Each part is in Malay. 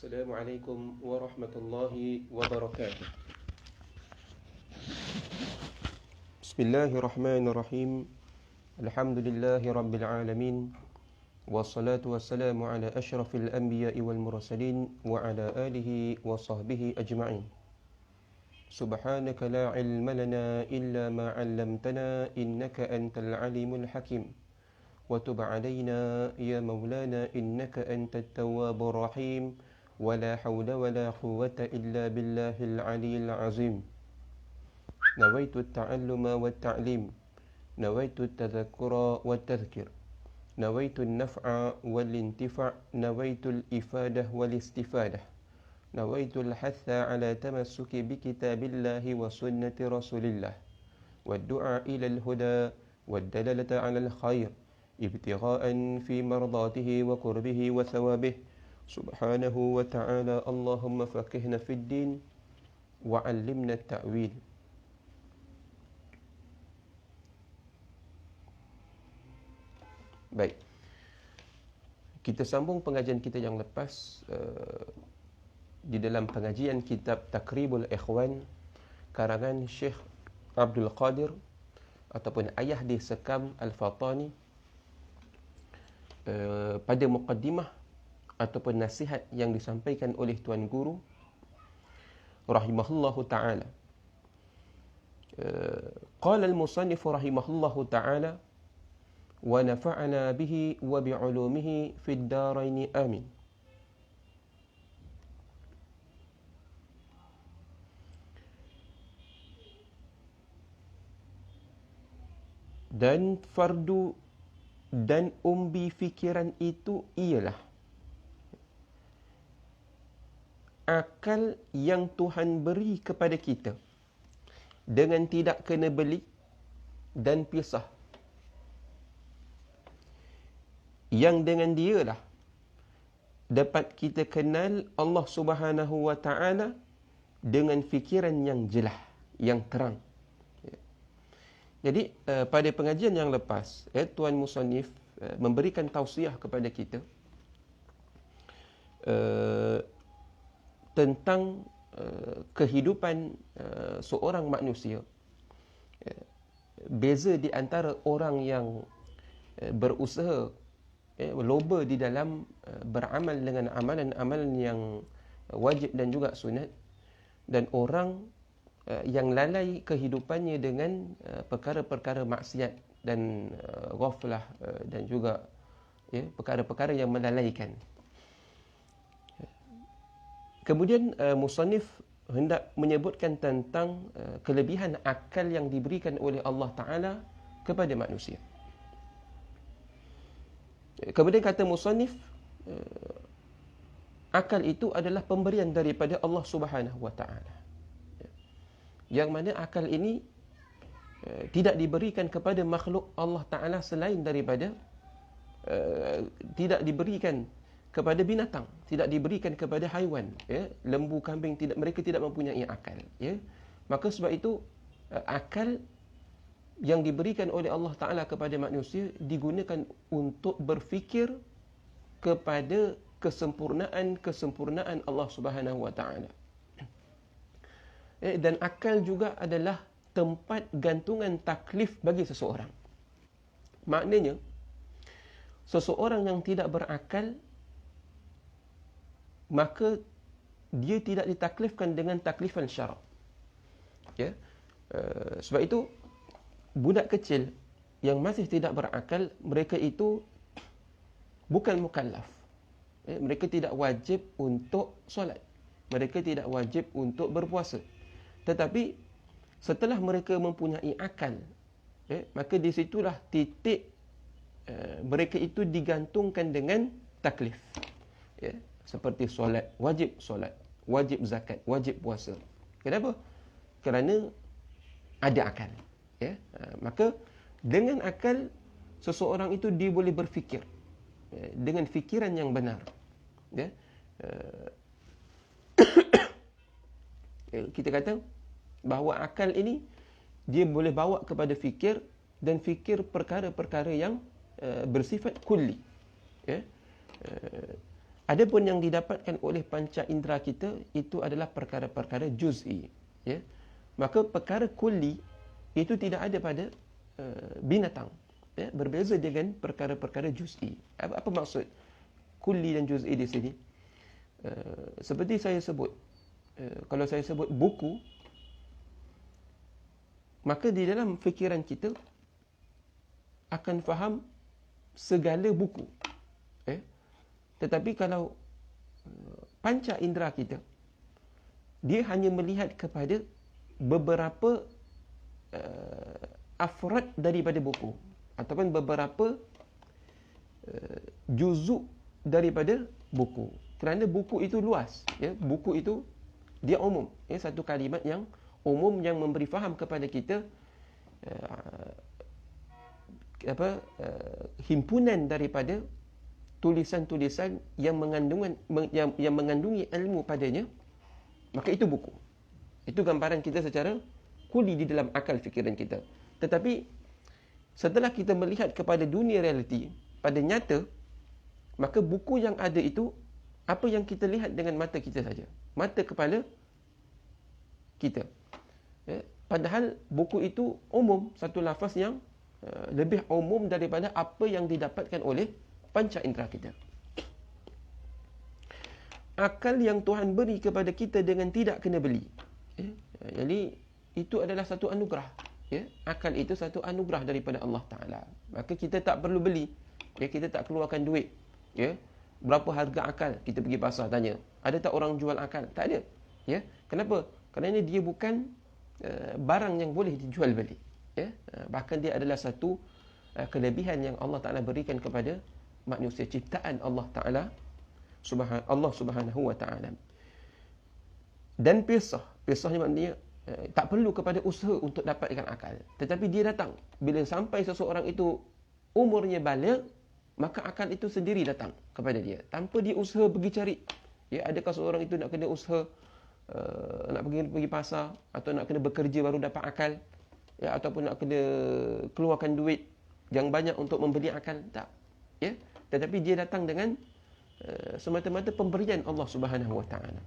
Assalamualaikum warahmatullahi wabarakatuh. Bismillahirrahmanirrahim. Alhamdulillahi rabbil alamin. Wassalatu wassalamu ala asyrafil anbiya'i wal mursalin wa ala alihi wa sahbihi ajma'in. Subhanaka la ilma lana illa ma 'allamtana innaka antal alimul hakim. Wa tub 'alaina ya maulana innaka antat tawwabur rahim. ولا حول ولا قوة إلا بالله العلي العظيم نويت التعلم والتعليم نويت التذكر والتذكير نويت النفع والانتفاع نويت الإفادة والاستفادة نويت الحث على تمسك بكتاب الله وسنة رسول الله والدعاء إلى الهدى والدلالة على الخير ابتغاء في مرضاته وقربه وثوابه Subhanahu wa ta'ala. Allahumma faqihna fid din wa 'allimna at-ta'wil. Baik. Kita sambung pengajian kita yang lepas di dalam pengajian kitab Taqribul Ikhwan karangan Syekh Abdul Qadir ataupun Ayah di Sekam Al-Fatani. Pada muqaddimah ataupun nasihat yang disampaikan oleh Tuan Guru rahimahullahu ta'ala. Qala al-musannif rahimahullahu ta'ala wa nafa'ana bihi wa bi'ulumihi fid darain amin. Dan fardu dan umbi fikiran itu ialah akal yang Tuhan beri kepada kita dengan tidak kena beli dan pisah, yang dengan dialah dapat kita kenal Allah Subhanahu wa ta'ala dengan fikiran yang jelas, yang terang. Jadi pada pengajian yang lepas Tuan Musannif memberikan tausiah kepada kita tentang kehidupan seorang manusia. Beza di antara orang yang berusaha loba di dalam beramal dengan amalan-amalan yang wajib dan juga sunat, dan orang yang lalai kehidupannya dengan perkara-perkara maksiat dan ghaflah dan juga perkara-perkara yang melalaikan. Kemudian musannif hendak menyebutkan tentang kelebihan akal yang diberikan oleh Allah Ta'ala kepada manusia. Kemudian kata musannif, akal itu adalah pemberian daripada Allah Subhanahu wa Ta'ala, yang mana akal ini tidak diberikan kepada makhluk Allah Ta'ala selain daripada tidak diberikan kepada binatang, tidak diberikan kepada haiwan, lembu, kambing, mereka tidak mempunyai akal, Maka sebab itu akal yang diberikan oleh Allah Ta'ala kepada manusia digunakan untuk berfikir kepada kesempurnaan Allah Subhanahu wa Ta'ala. Dan akal juga adalah tempat gantungan taklif bagi seseorang. Maknanya seseorang yang tidak berakal, maka dia tidak ditaklifkan dengan taklifan syarak. Sebab itu budak kecil yang masih tidak berakal, mereka itu bukan mukallaf. Mereka tidak wajib untuk solat, mereka tidak wajib untuk berpuasa. Tetapi setelah mereka mempunyai akal, maka di situlah titik mereka itu digantungkan dengan taklif. Seperti solat, wajib zakat, wajib puasa. Kenapa? Kerana ada akal. Maka dengan akal seseorang itu dia boleh berfikir dengan fikiran yang benar. Kita kata bahawa akal ini dia boleh bawa kepada fikir, dan fikir perkara-perkara yang bersifat kulli. Adapun yang didapatkan oleh panca indera kita itu adalah perkara-perkara juz'i, ya. Maka perkara kulli itu tidak ada pada binatang, ya. Berbeza dengan perkara-perkara juz'i. Apa maksud kulli dan juz'i di sini? Seperti saya sebut, kalau saya sebut buku, maka di dalam fikiran kita akan faham segala buku, tetapi kalau panca indera kita, dia hanya melihat kepada beberapa afrad daripada buku, ataupun beberapa juzuk daripada buku. Kerana buku itu luas, ya. Buku itu dia umum, ya. Satu kalimat yang umum yang memberi faham kepada kita himpunan daripada tulisan-tulisan yang mengandungi ilmu padanya, maka itu buku. Itu gambaran kita secara kuli di dalam akal fikiran kita. Tetapi setelah kita melihat kepada dunia realiti, pada nyata, maka buku yang ada itu apa yang kita lihat dengan mata kita saja, mata kepala kita, ya. Padahal buku itu umum, satu lafaz yang lebih umum daripada apa yang didapatkan oleh panca indera kita. Akal yang Tuhan beri kepada kita dengan tidak kena beli, ya. Jadi itu adalah satu anugerah, ya. Akal itu satu anugerah daripada Allah Ta'ala. Maka kita tak perlu beli, ya. Kita tak keluarkan duit, ya. Berapa harga akal? Kita pergi pasar tanya, ada tak orang jual akal? Tak ada, ya. Kenapa? Kerana dia bukan barang yang boleh dijual beli, ya. Bahkan dia adalah satu kelebihan yang Allah Ta'ala berikan kepada manusia, ciptaan Allah Ta'ala, Allah Subhanahu wa Ta'ala. Dan pisahnya maknanya tak perlu kepada usaha untuk dapatkan akal, tetapi dia datang. Bila sampai seseorang itu umurnya baligh, maka akal itu sendiri datang kepada dia, tanpa dia usaha pergi cari, ya. Adakah seorang itu nak kena usaha, nak pergi pasar, atau nak kena bekerja baru dapat akal, ya, ataupun nak kena keluarkan duit yang banyak untuk membeli akal? Tak, ya. Tetapi dia datang dengan semata-mata pemberian Allah Subhanahu wa Ta'ala,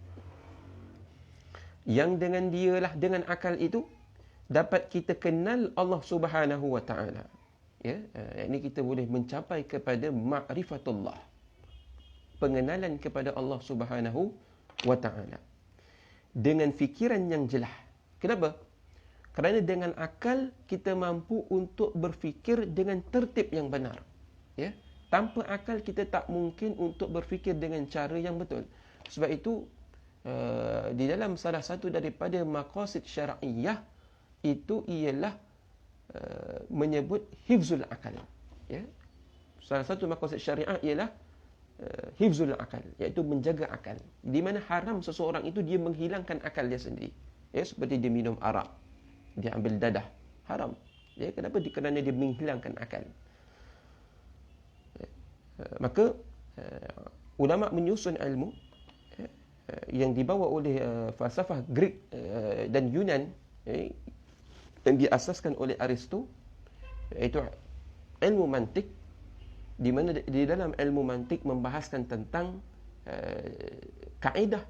yang dengan dialah, dengan akal itu dapat kita kenal Allah Subhanahu wa Ta'ala, ya. Ini kita boleh mencapai kepada ma'rifatullah, pengenalan kepada Allah Subhanahu wa Ta'ala dengan fikiran yang jelas. Kenapa? Kerana dengan akal kita mampu untuk berfikir dengan tertib yang benar, ya. Tanpa akal kita tak mungkin untuk berfikir dengan cara yang betul. Sebab itu di dalam salah satu daripada maqasid syar'iyah itu ialah menyebut hifzul akal, ya. Salah satu maqasid syariah ialah hifzul akal, iaitu menjaga akal, di mana haram seseorang itu dia menghilangkan akal dia sendiri, ya. Seperti dia minum arak, dia ambil dadah, haram, ya. Kenapa? Kerana dia menghilangkan akal. Maka ulama menyusun ilmu yang dibawa oleh falsafah Greek dan Yunan, yang diasaskan oleh Aristo, iaitu ilmu mantik, di mana di dalam ilmu mantik membahaskan tentang kaedah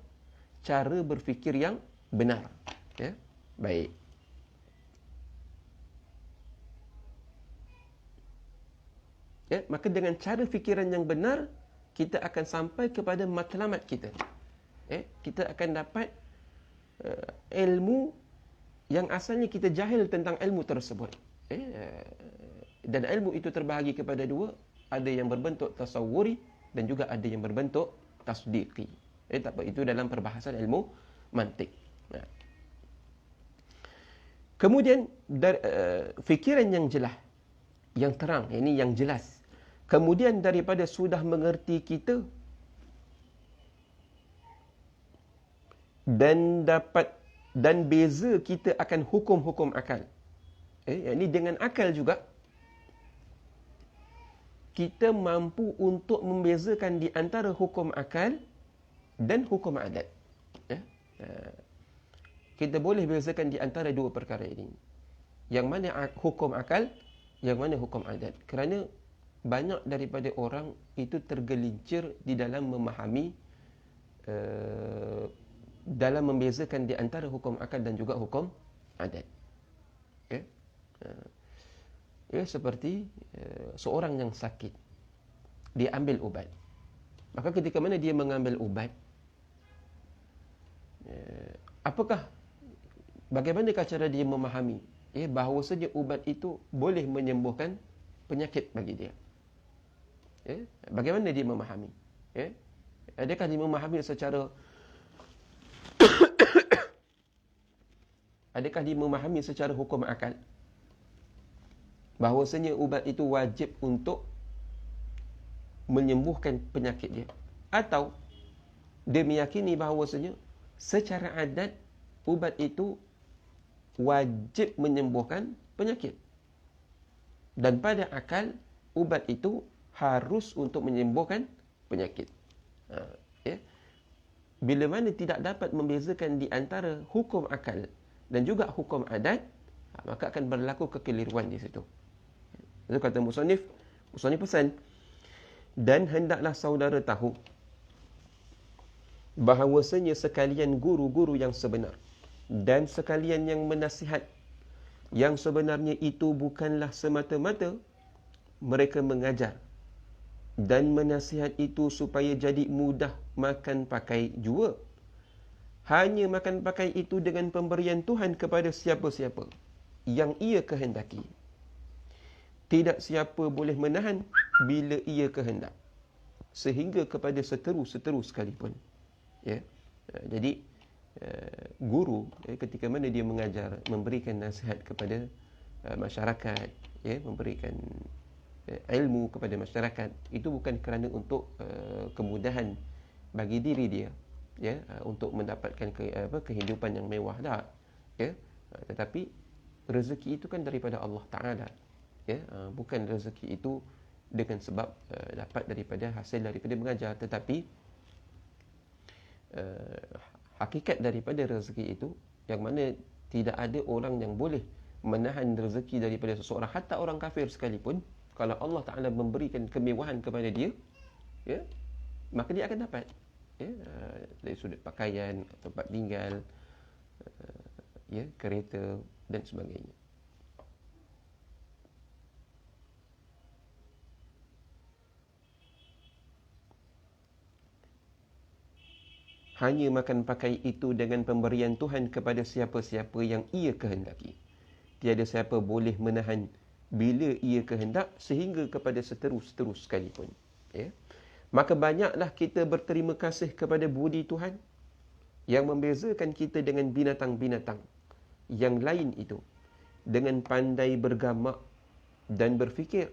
cara berfikir yang benar, ya. Baik. Ya, maka dengan cara fikiran yang benar, kita akan sampai kepada matlamat kita. Kita akan dapat ilmu yang asalnya kita jahil tentang ilmu tersebut. Dan ilmu itu terbahagi kepada dua, ada yang berbentuk tasawuri dan juga ada yang berbentuk tasdiqi. Tak apa, itu dalam perbahasan ilmu mantik. Kemudian fikiran yang jelas, yang terang, ini yang jelas. Kemudian daripada sudah mengerti kita dan beza kita akan hukum-hukum akal. Ini dengan akal juga kita mampu untuk membezakan di antara hukum akal dan hukum adat. Kita boleh bezakan di antara dua perkara ini. Yang mana hukum akal, yang mana hukum adat. Kerana banyak daripada orang itu tergelincir di dalam memahami dalam membezakan di antara hukum akal dan juga hukum adat. Ya, ya seperti seorang yang sakit, dia ambil ubat. Maka ketika mana dia mengambil ubat, bagaimanakah cara dia memahami bahawasanya ubat itu boleh menyembuhkan penyakit bagi dia? Bagaimana dia memahami? Adakah dia memahami secara adakah dia memahami secara hukum akal bahawasanya ubat itu wajib untuk menyembuhkan penyakit dia, atau dia meyakini bahawasanya secara adat ubat itu wajib menyembuhkan penyakit, dan pada akal ubat itu harus untuk menyembuhkan penyakit. Bila mana tidak dapat membezakan di antara hukum akal dan juga hukum adat, maka akan berlaku kekeliruan di situ. Itu kata musannif pesan, dan hendaklah saudara tahu bahawasanya sekalian guru-guru yang sebenar dan sekalian yang menasihat yang sebenarnya itu bukanlah semata-mata mereka mengajar dan menasihat itu supaya jadi mudah makan pakai jua. Hanya makan pakai itu dengan pemberian Tuhan kepada siapa-siapa yang ia kehendaki. Tidak siapa boleh menahan bila ia kehendak, sehingga kepada seteru-seteru sekalipun. Jadi guru ketika mana dia mengajar, memberikan nasihat kepada masyarakat, memberikan ilmu kepada masyarakat, itu bukan kerana untuk kemudahan bagi diri dia, untuk mendapatkan kehidupan yang mewah, tak, tetapi rezeki itu kan daripada Allah Ta'ala, bukan rezeki itu dengan sebab dapat daripada hasil daripada mengajar, tetapi hakikat daripada rezeki itu, yang mana tidak ada orang yang boleh menahan rezeki daripada seseorang, hatta orang kafir sekalipun. Kalau Allah Ta'ala memberikan kemewahan kepada dia, maka dia akan dapat, dari sudut pakaian, tempat tinggal, kereta dan sebagainya. Hanya makan pakai itu dengan pemberian Tuhan kepada siapa-siapa yang ia kehendaki. Tiada siapa boleh menahan bila ia kehendak, sehingga kepada seteru-seteru sekalipun. Maka banyaklah kita berterima kasih kepada budi Tuhan yang membezakan kita dengan binatang-binatang yang lain itu dengan pandai bergamak dan berfikir.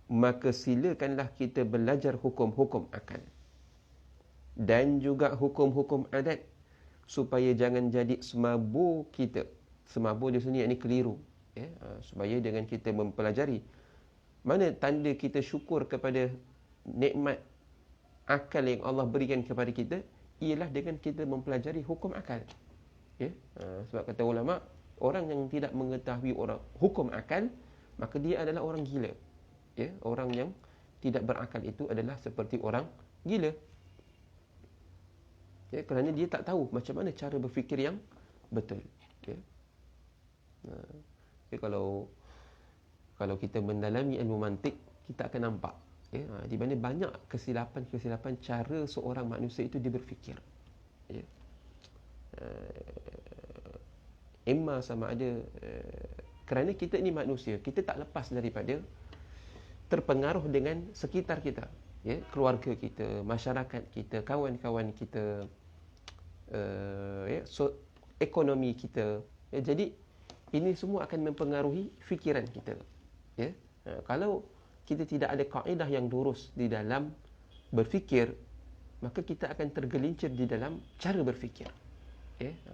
Maka silakanlah kita belajar hukum-hukum akal dan juga hukum-hukum adat, supaya jangan jadi semabur kita. Semabur di sini yakni keliru, supaya dengan kita mempelajari mana tanda kita syukur kepada nikmat akal yang Allah berikan kepada kita, ialah dengan kita mempelajari hukum akal. Sebab kata ulama, orang yang tidak mengetahui hukum akal, maka dia adalah orang gila. Orang yang tidak berakal itu adalah seperti orang gila. Kerana dia tak tahu macam mana cara berfikir yang betul. Kalau kita mendalami ilmu mantik, kita akan nampak di mana banyak kesilapan-kesilapan cara seorang manusia itu dia berfikir. Imma sama ada kerana kita ni manusia, kita tak lepas daripada terpengaruh dengan sekitar kita, keluarga kita, masyarakat kita, kawan-kawan kita, ekonomi kita. Jadi ini semua akan mempengaruhi fikiran kita. Kalau kita tidak ada kaedah yang lurus di dalam berfikir, maka kita akan tergelincir di dalam cara berfikir,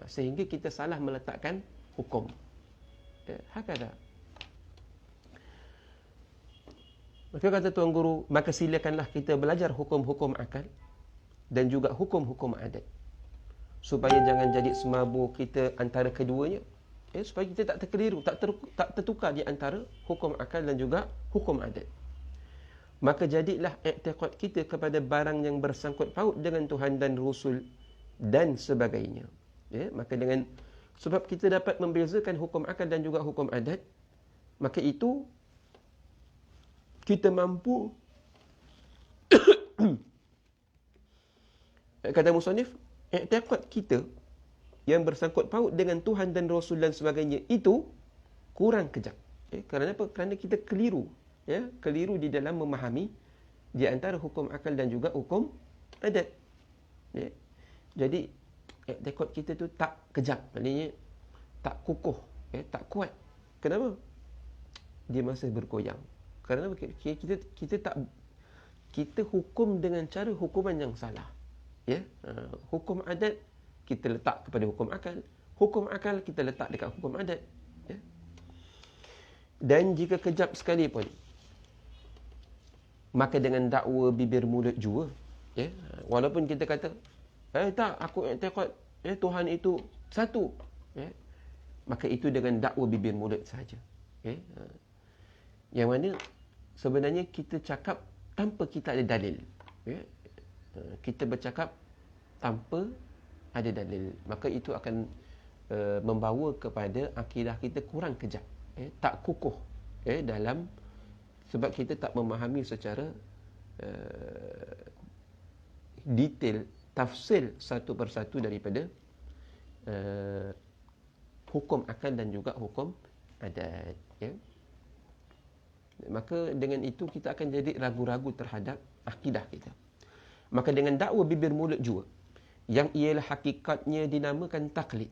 sehingga kita salah meletakkan hukum. Hakada. Maka kata Tuan Guru, maka silakanlah kita belajar hukum-hukum akal dan juga hukum-hukum adat, supaya jangan jadi semabur kita antara keduanya, supaya kita tak terkeliru, tak tertukar di antara hukum akal dan juga hukum adat. Maka jadilah i'tiqad kita kepada barang yang bersangkut paut dengan Tuhan dan Rasul dan sebagainya. Maka dengan sebab kita dapat membezakan hukum akal dan juga hukum adat, maka itu kita mampu kata musannif, i'tiqad kita yang bersangkut paut dengan Tuhan dan Rasul dan sebagainya itu kurang kejam. Kerana apa? Kerana kita keliru. Keliru di dalam memahami di antara hukum akal dan juga hukum adat. Jadi i'tiqad kita tu tak kejam, maknanya tak kukuh, tak kuat. Kenapa? Dia masih bergoyang. Kerana kita hukum dengan cara hukuman yang salah. Hukum adat kita letak kepada hukum akal, hukum akal kita letak dekat hukum adat. Dan jika kejap sekalipun, maka dengan dakwa bibir mulut jua, walaupun kita kata tak, aku i'tiqad Tuhan itu satu, maka itu dengan dakwa bibir mulut saja. Yang mana sebenarnya kita cakap tanpa kita ada dalil. Kita bercakap tanpa ada dalil, maka itu akan membawa kepada akidah kita kurang kejam, tak kukuh dalam, sebab kita tak memahami secara detail, tafsir satu persatu daripada hukum akal dan juga hukum adat. Maka dengan itu kita akan jadi ragu-ragu terhadap akidah kita. Maka dengan dakwa bibir mulut jua, yang ialah hakikatnya dinamakan taklid.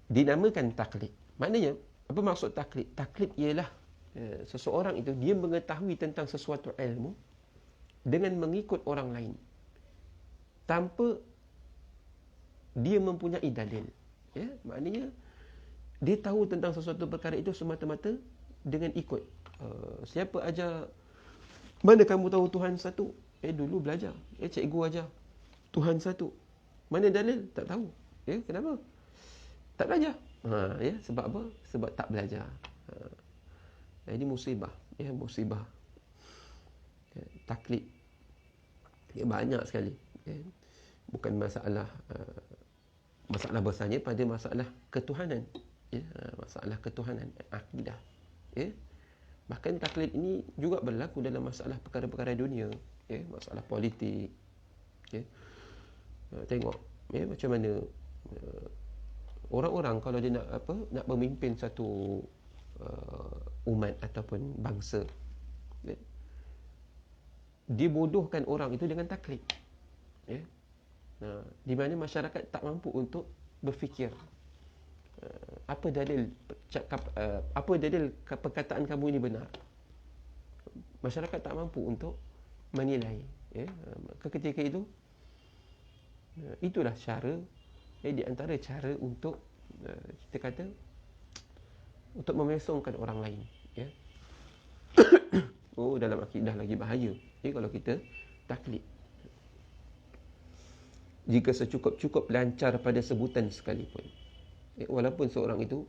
Dinamakan taklid. Maknanya, apa maksud taklid? Taklid ialah seseorang itu, dia mengetahui tentang sesuatu ilmu dengan mengikut orang lain tanpa dia mempunyai dalil. Maknanya, dia tahu tentang sesuatu perkara itu semata-mata dengan ikut. Siapa ajar, mana kamu tahu Tuhan satu? Dulu belajar. Cikgu ajar Tuhan satu. Mana dalil? Tak tahu. Kenapa? Tak belajar. Sebab apa? Sebab tak belajar. Ini musibah. Musibah. Taklid. Banyak sekali. Bukan masalah besarnya pada masalah ketuhanan. Masalah ketuhanan, akidah. Bahkan taklid ini juga berlaku dalam masalah perkara-perkara dunia, masalah politik. Tengok macam mana orang-orang kalau dia nak memimpin satu umat ataupun bangsa, dia bodohkan orang itu dengan taklid. Di mana masyarakat tak mampu untuk berfikir. Apa dalil perkataan kamu ini benar? Masyarakat tak mampu untuk menilai. Ketika itu, itulah cara, di antara cara untuk kita kata untuk memesongkan orang lain. Dalam akidah lagi bahaya. Kalau kita taklid. Jika secukup-cukup lancar pada sebutan sekalipun. Walaupun seorang itu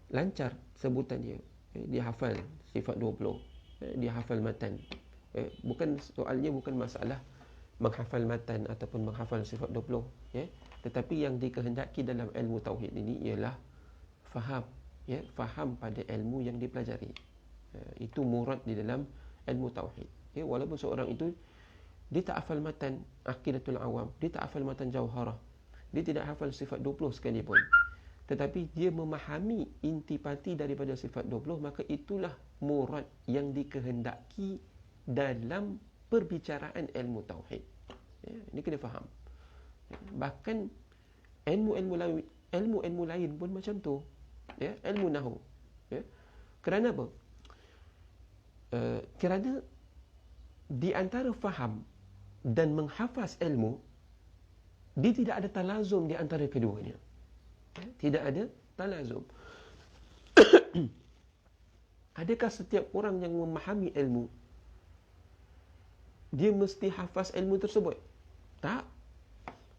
lancar sebutan dia, dia hafal sifat 20, dia hafal matan. Bukan soalnya bukan masalah menghafal matan ataupun menghafal sifat 20, tetapi yang dikehendaki dalam ilmu tauhid ini ialah faham, faham pada ilmu yang dipelajari. Itu murad di dalam ilmu tauhid. Walaupun seorang itu dia tak hafal matan aqidatul awam, dia tak hafal matan jauharah, dia tidak hafal sifat 20 sekalipun, tetapi dia memahami intipati daripada sifat 20, maka itulah murad yang dikehendaki dalam perbicaraan ilmu tauhid. Ini kena faham. Bahkan ilmu-ilmu lain pun macam tu. Ilmu nahwu. Kerana apa? Kerana di antara faham dan menghafaz ilmu, dia tidak ada talazum di antara keduanya. Tidak ada talazum. Adakah setiap orang yang memahami ilmu dia mesti hafaz ilmu tersebut? Tak.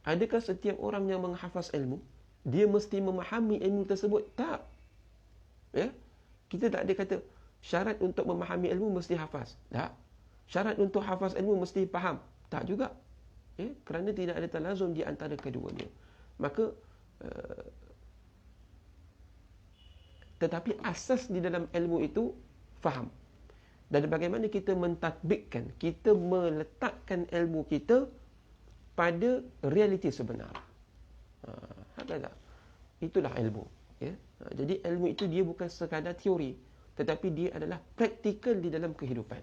Adakah setiap orang yang menghafaz ilmu dia mesti memahami ilmu tersebut? Tak. Ya. Kita tak ada kata syarat untuk memahami ilmu mesti hafaz. Tak. Syarat untuk hafaz ilmu mesti faham. Tak juga. Ya, kerana tidak ada talazum di antara keduanya. Maka tetapi asas di dalam ilmu itu faham. Dan bagaimana kita mentadbikkan, kita meletakkan ilmu kita pada realiti sebenar. Hakala. Itulah ilmu. Ya. Jadi ilmu itu dia bukan sekadar teori, tetapi dia adalah praktikal di dalam kehidupan.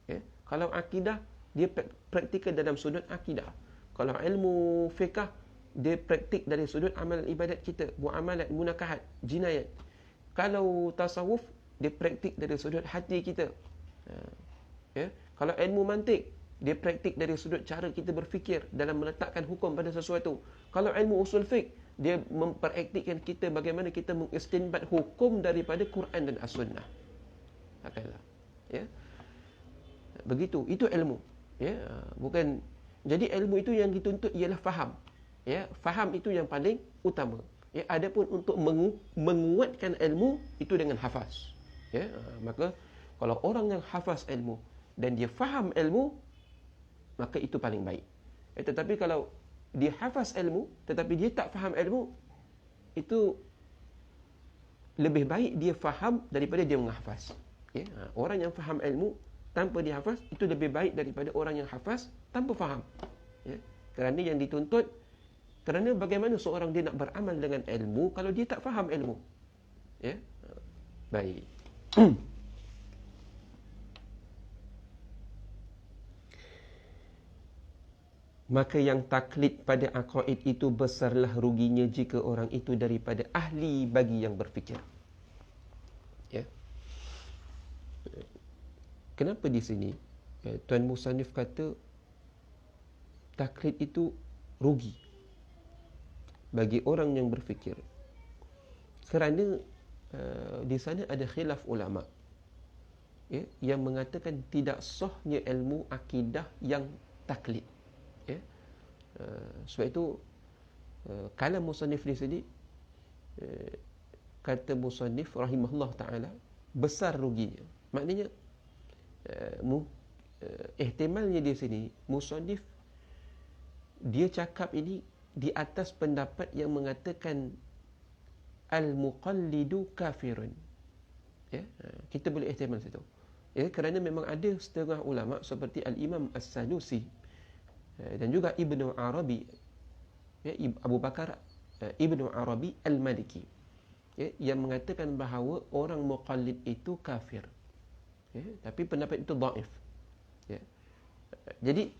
Ya. Kalau akidah, dia praktikal dalam sudut akidah. Kalau ilmu fiqh, dia praktik dari sudut amal ibadat kita, muamalat, munakahat, jinayat. Kalau tasawuf, dia praktik dari sudut hati kita. Ya. Kalau ilmu mantik, dia praktik dari sudut cara kita berfikir dalam meletakkan hukum pada sesuatu. Kalau ilmu usul fiqh, dia mempraktikkan kita bagaimana kita mengistinbat hukum daripada Quran dan As-Sunnah. Hakala. Ya. Begitu, itu ilmu. Ya, bukan. Jadi ilmu itu yang dituntut ialah faham. Ya, faham itu yang paling utama. Ya, adapun untuk menguatkan ilmu itu dengan hafaz. Ya, maka kalau orang yang hafaz ilmu dan dia faham ilmu, maka itu paling baik. Tetapi kalau dia hafaz ilmu tetapi dia tak faham ilmu, itu lebih baik dia faham daripada dia menghafaz. Ya, orang yang faham ilmu tanpa dia hafaz itu lebih baik daripada orang yang hafaz tanpa faham. Ya, kerana yang dituntut, kerana bagaimana seorang dia nak beramal dengan ilmu kalau dia tak faham ilmu. Ya, baik. Maka yang taklid pada aqaid itu besarlah ruginya jika orang itu daripada ahli bagi yang berfikir. Ya. Kenapa di sini Tuan Musannif kata taklid itu rugi bagi orang yang berfikir? Kerana di sana ada khilaf ulama, ya, yang mengatakan tidak sahnya ilmu akidah yang taklid. Ya. Sebab itu kalam musannif di sini, kata musannif rahimahullah ta'ala, besar ruginya. Maknanya ihtimalnya di sini musannif dia cakap ini di atas pendapat yang mengatakan al-muqallidu kafirun. Ya, kita boleh ihtimal situ. Ya, kerana memang ada setengah ulama seperti al-Imam As-Sanusi dan juga Ibnu Arabi, ya, Abu Bakar Ibnu Arabi Al-Maliki, ya, yang mengatakan bahawa orang muqallid itu kafir. Ya, tapi pendapat itu dhaif. Ya. Jadi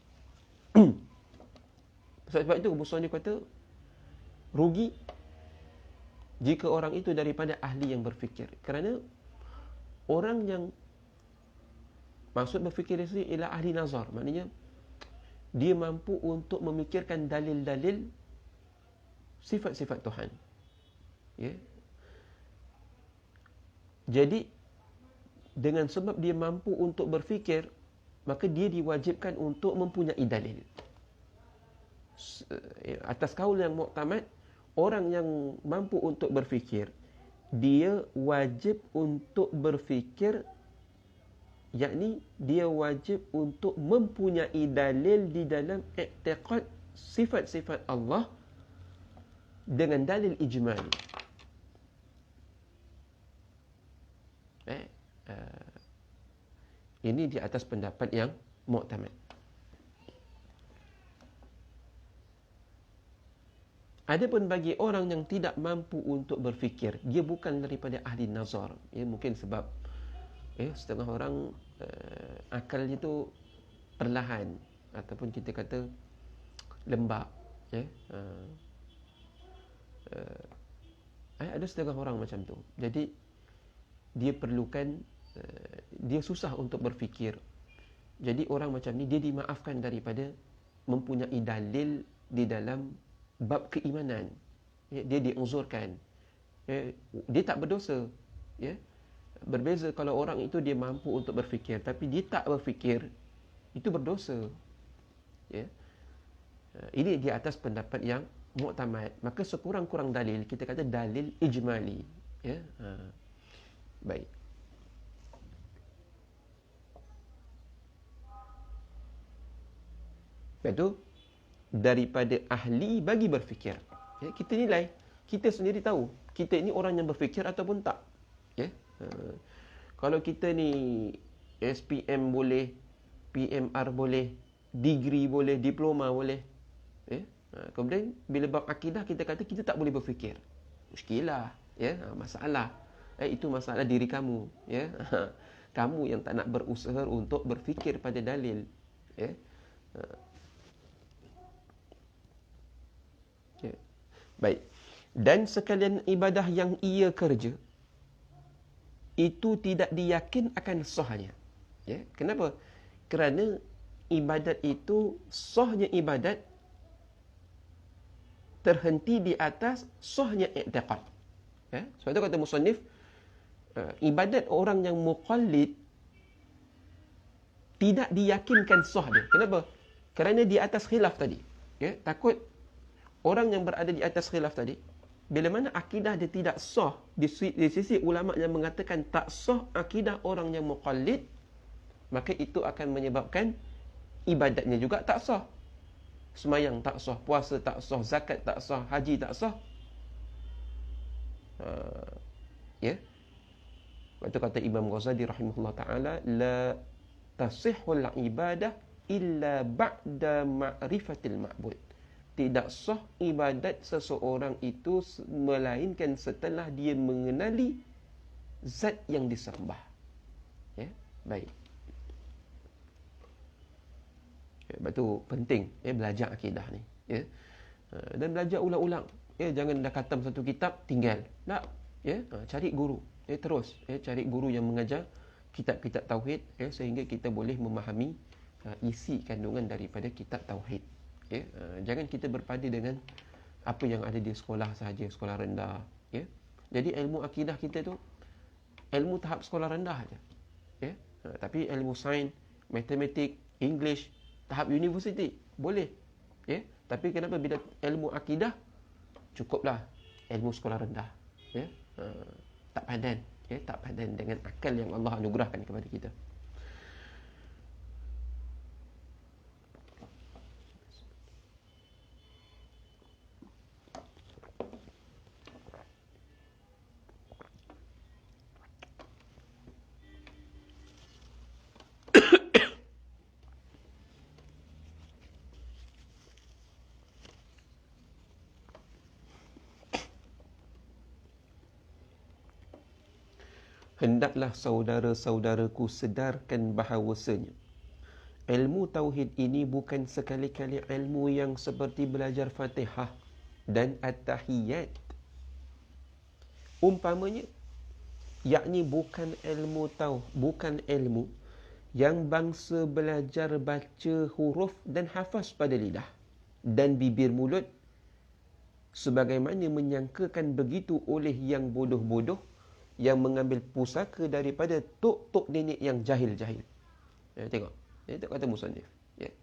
sebab itu musannif kata rugi jika orang itu daripada ahli yang berfikir. Kerana orang yang maksud berfikir di sini ialah ahli nazar, maknanya dia mampu untuk memikirkan dalil-dalil sifat-sifat Tuhan. Ya. Jadi dengan sebab dia mampu untuk berfikir, maka dia diwajibkan untuk mempunyai dalil. Atas kaul yang muktamad, orang yang mampu untuk berfikir, dia wajib untuk berfikir, yakni dia wajib untuk mempunyai dalil di dalam i'tiqad sifat-sifat Allah dengan dalil ijmali. Ini di atas pendapat yang muktamad. Adapun bagi orang yang tidak mampu untuk berfikir, dia bukan daripada ahli nazar. Ya, mungkin sebab setengah orang akalnya itu perlahan, ataupun kita kata lembab. Ya, ada setengah orang macam tu. Jadi dia perlukan, dia susah untuk berfikir. Jadi orang macam ni dia dimaafkan daripada mempunyai dalil di dalam bab keimanan. Ya, dia diuzurkan. Ya, dia tak berdosa. Ya. Berbeza kalau orang itu dia mampu untuk berfikir tapi dia tak berfikir, itu berdosa. Ya. Ini di atas pendapat yang mu'tamad. Maka sekurang-kurang dalil, kita kata dalil ijmali. Ya. Baik. Lepas tu, daripada ahli bagi berfikir. Ya, kita nilai, kita sendiri tahu, kita ini orang yang berfikir ataupun tak. Ya. Kalau kita ni SPM boleh, PMR boleh, degree boleh, diploma boleh. Ya. Kemudian bila bab akidah kita kata kita tak boleh berfikir. Muskilah, ya, masalah. Itu masalah diri kamu, ya. Kamu yang tak nak berusaha untuk berfikir pada dalil, ya. Ya. Baik. Dan sekalian ibadah yang ia kerja itu tidak diyakin akan sahnya. Ya. Kenapa? Kerana ibadat itu, sahnya ibadat terhenti di atas sahnya i'tiqad. Ya. Sebab itu kata musannif, ibadat orang yang muqallid tidak diyakinkan sah dia. Kenapa? Kerana di atas khilaf tadi. Ya. Takut orang yang berada di atas khilaf tadi, bila mana akidah dia tidak sah, di sisi ulama yang mengatakan tak sah akidah orang yang muqallid, maka itu akan menyebabkan ibadatnya juga tak sah. Semayang tak sah, puasa tak sah, zakat tak sah, haji tak sah. Ya. Lepas tu kata Imam Ghazali rahimahullah ta'ala, la tasihul ibadah illa ba'da ma'rifatil ma'bud. Tidak sah ibadat seseorang itu melainkan setelah dia mengenali zat yang disembah. Ya, baik. Sebab tu penting belajar akidah ni, ya. Dan belajar ulang-ulang. Ya, jangan dah khatam satu kitab tinggal. Tak, ya, cari guru. Terus cari guru yang mengajar kitab-kitab tauhid, sehingga kita boleh memahami isi kandungan daripada kitab tauhid. Ya, jangan kita berpada dengan apa yang ada di sekolah sahaja, sekolah rendah. Ya. Jadi ilmu akidah kita tu ilmu tahap sekolah rendah saja. Ya. Tapi ilmu sains, matematik, English tahap universiti boleh. Ya. Tapi kenapa bila ilmu akidah cukuplah ilmu sekolah rendah. Ya. Tak padan, ya, tak padan dengan akal yang Allah anugerahkan kepada kita. Hendaklah saudara-saudaraku sedarkan bahawasanya ilmu tauhid ini bukan sekali-kali ilmu yang seperti belajar Fatihah dan At-Tahiyyat. Umpamanya, yakni bukan ilmu yang bangsa belajar baca huruf dan hafaz pada lidah dan bibir mulut, sebagaimana menyangkakan begitu oleh yang bodoh-bodoh yang mengambil pusaka daripada tok-tok nenek yang jahil-jahil. Ya, tengok. Itu kata musannif. Ya.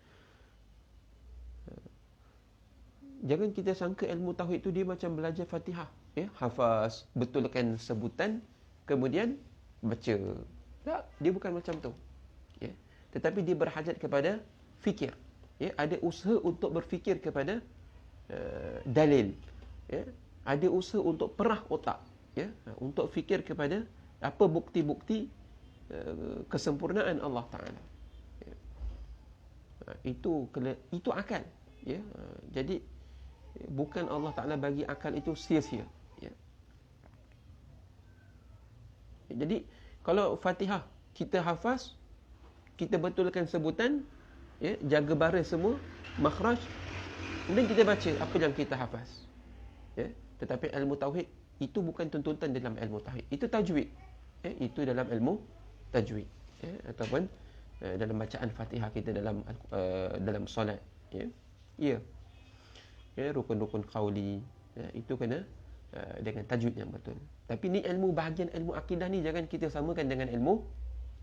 Jangan kita sangka ilmu tauhid itu dia macam belajar Fatihah. Ya, hafaz, betulkan sebutan, kemudian baca. Tak, dia bukan macam tu. Ya. Tetapi dia berhajat kepada fikir. Ya, ada usaha untuk berfikir kepada dalil. Ya. Ada usaha untuk perah otak. Ya, untuk fikir kepada apa bukti-bukti kesempurnaan Allah Ta'ala. Ya. Itu akal. Ya. Jadi bukan Allah Ta'ala bagi akal itu sia-sia. Ya. Jadi kalau Fatihah kita hafaz, kita betulkan sebutan, ya, jaga baris semua, makhraj, kemudian kita baca apa yang kita hafaz. Ya. Tetapi ilmu tauhid itu bukan tuntutan dalam ilmu tauhid. Itu tajwid. Itu dalam ilmu tajwid. Ataupun dalam bacaan Fatihah kita dalam solat. Ya. Rukun-rukun qauli. Itu kena dengan tajwid yang betul. Tapi ni bahagian ilmu akidah ni jangan kita samakan dengan ilmu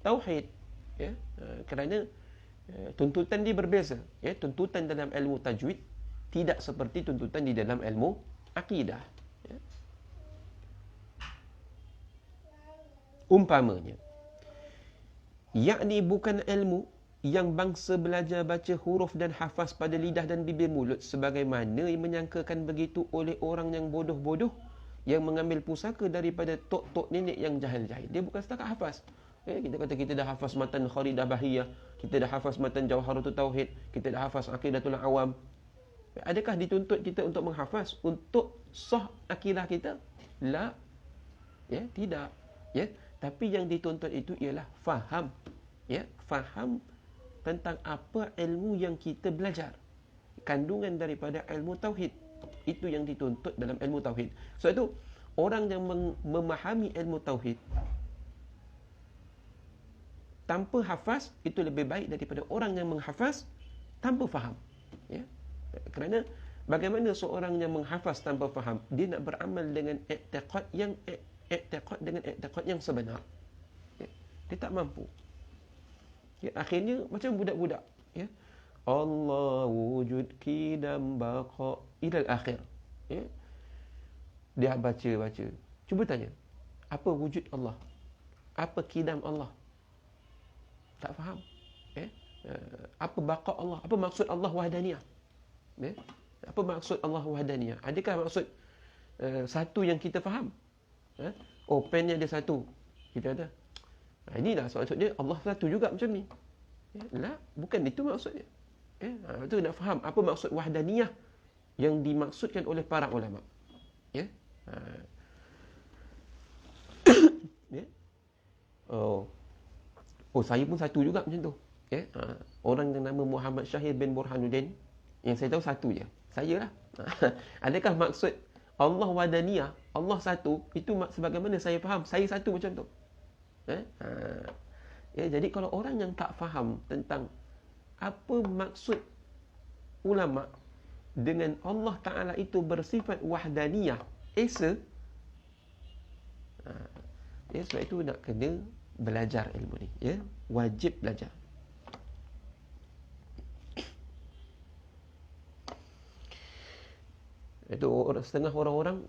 tauhid. Ya. Kerana tuntutan dia berbeza. Ya. Tuntutan dalam ilmu tajwid Tidak seperti tuntutan di dalam ilmu akidah. Ya. Umpamanya, yakni bukan ilmu yang bangsa belajar baca huruf dan hafaz pada lidah dan bibir mulut sebagaimana yang menyangkakan begitu oleh orang yang bodoh-bodoh yang mengambil pusaka daripada tok-tok nenek yang jahil-jahil. Dia bukan setakat hafaz. Kita kata kita dah hafaz matan Kharidah Bahiyah, kita dah hafaz matan Jawharatul Tauhid, kita dah hafaz Aqidatul Awam. Adakah dituntut kita untuk menghafaz untuk sah akidah kita? La. Ya, tidak. Ya, tapi yang dituntut itu ialah faham. Ya, faham tentang apa ilmu yang kita belajar. Kandungan daripada ilmu tauhid. Itu yang dituntut dalam ilmu tauhid. Sebab itu, orang yang memahami ilmu tauhid tanpa hafaz itu lebih baik daripada orang yang menghafaz tanpa faham. Ya. Kerana bagaimana seorang yang menghafaz tanpa faham, dia nak beramal dengan i'tiqad yang sebenar. Ya. Dia tak mampu. Ya, akhirnya macam budak-budak. Ya. Allah wujud kidam baqa ilal akhir. Ya. Dia baca. Cuba tanya, apa wujud Allah? Apa kidam Allah? Tak faham. Ya. Apa baqa Allah? Apa maksud Allah wahdaniyah? Ya. Apa maksud Allah wahdaniyah? Adakah maksud satu yang kita faham? Ya. Oh, pennya dia satu. Kita ada. Inilah maksud dia, Allah satu juga macam ni. Ya, bukan itu maksudnya. Ya, itu nak faham apa maksud wahdaniyah yang dimaksudkan oleh para ulama. Ya. Ya. Oh, saya pun satu juga macam tu. Ya. Orang yang nama Muhammad Syahir bin Burhanuddin, yang saya tahu satu je. Saya lah. Adakah maksud Allah wahdaniyah, Allah satu, itu sebagaimana saya faham, saya satu macam tu. Ya, jadi kalau orang yang tak faham tentang apa maksud ulama dengan Allah Ta'ala itu bersifat wahdaniyah, esa, ya, sebab itu nak kena belajar ilmu ni. Ya, wajib belajar. Itu setengah orang-orang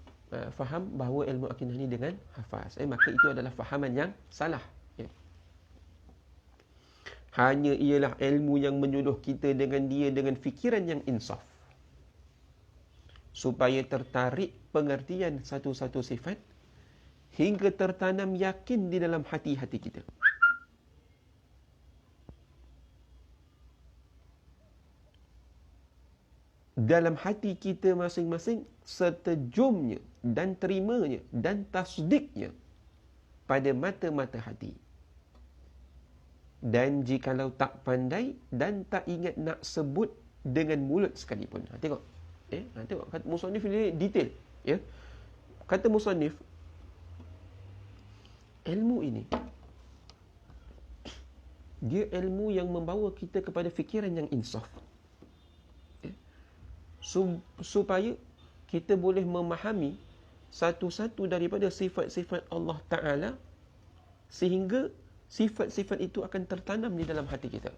faham bahawa ilmu akidah ni dengan hafaz. Maka itu adalah fahaman yang salah. Ya. Hanya ialah ilmu yang menyuluh kita dengan dia dengan fikiran yang insaf. Supaya tertarik pengertian satu-satu sifat hingga tertanam yakin di dalam hati-hati kita. Dalam hati kita masing-masing seterjumnya dan terimanya dan tasdiknya pada mata-mata hati. Dan jikalau tak pandai dan tak ingat nak sebut dengan mulut sekalipun. Tengok. Tengok kata musannif ni detail. Ya. Kata musannif, ilmu ini dia ilmu yang membawa kita kepada fikiran yang insaf. Supaya kita boleh memahami satu-satu daripada sifat-sifat Allah Ta'ala sehingga sifat-sifat itu akan tertanam di dalam hati kita.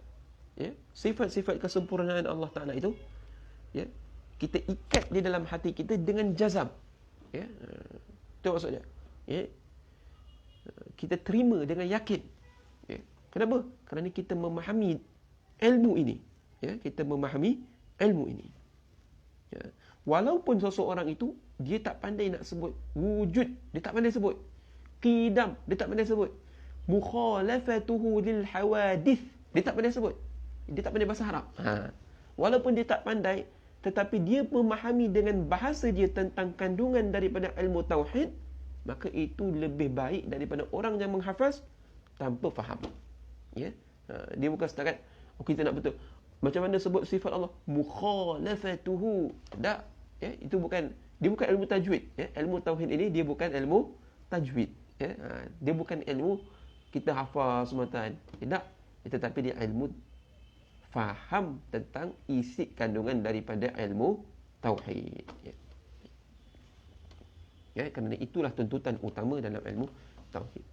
Ya? Sifat-sifat kesempurnaan Allah Ta'ala itu, ya, kita ikat di dalam hati kita dengan jazam. Ya? Itu maksudnya. Ya? Kita terima dengan yakin. Ya? Kenapa? Kerana kita memahami ilmu ini. Ya? Kita memahami ilmu ini. Ya. Walaupun seseorang itu dia tak pandai nak sebut wujud, dia tak pandai sebut qidam, dia tak pandai sebut mukhalafatuhu lil hawadith, dia tak pandai sebut, dia tak pandai bahasa Arab. Walaupun dia tak pandai, tetapi dia memahami dengan bahasa dia tentang kandungan daripada ilmu tauhid, maka itu lebih baik daripada orang yang menghafaz tanpa faham. Ya. Dia bukan setakat kita nak betul macam mana sebut sifat Allah mukhalafatuhu. Tak. Ya, itu bukan, dia bukan ilmu tajwid. Ya, ilmu tauhid ini dia bukan ilmu tajwid. Ya, dia bukan ilmu kita hafal semata. Tidak. Tetapi dia ilmu faham tentang isi kandungan daripada ilmu tauhid. Ya. Ya, kerana itulah tuntutan utama dalam ilmu tauhid.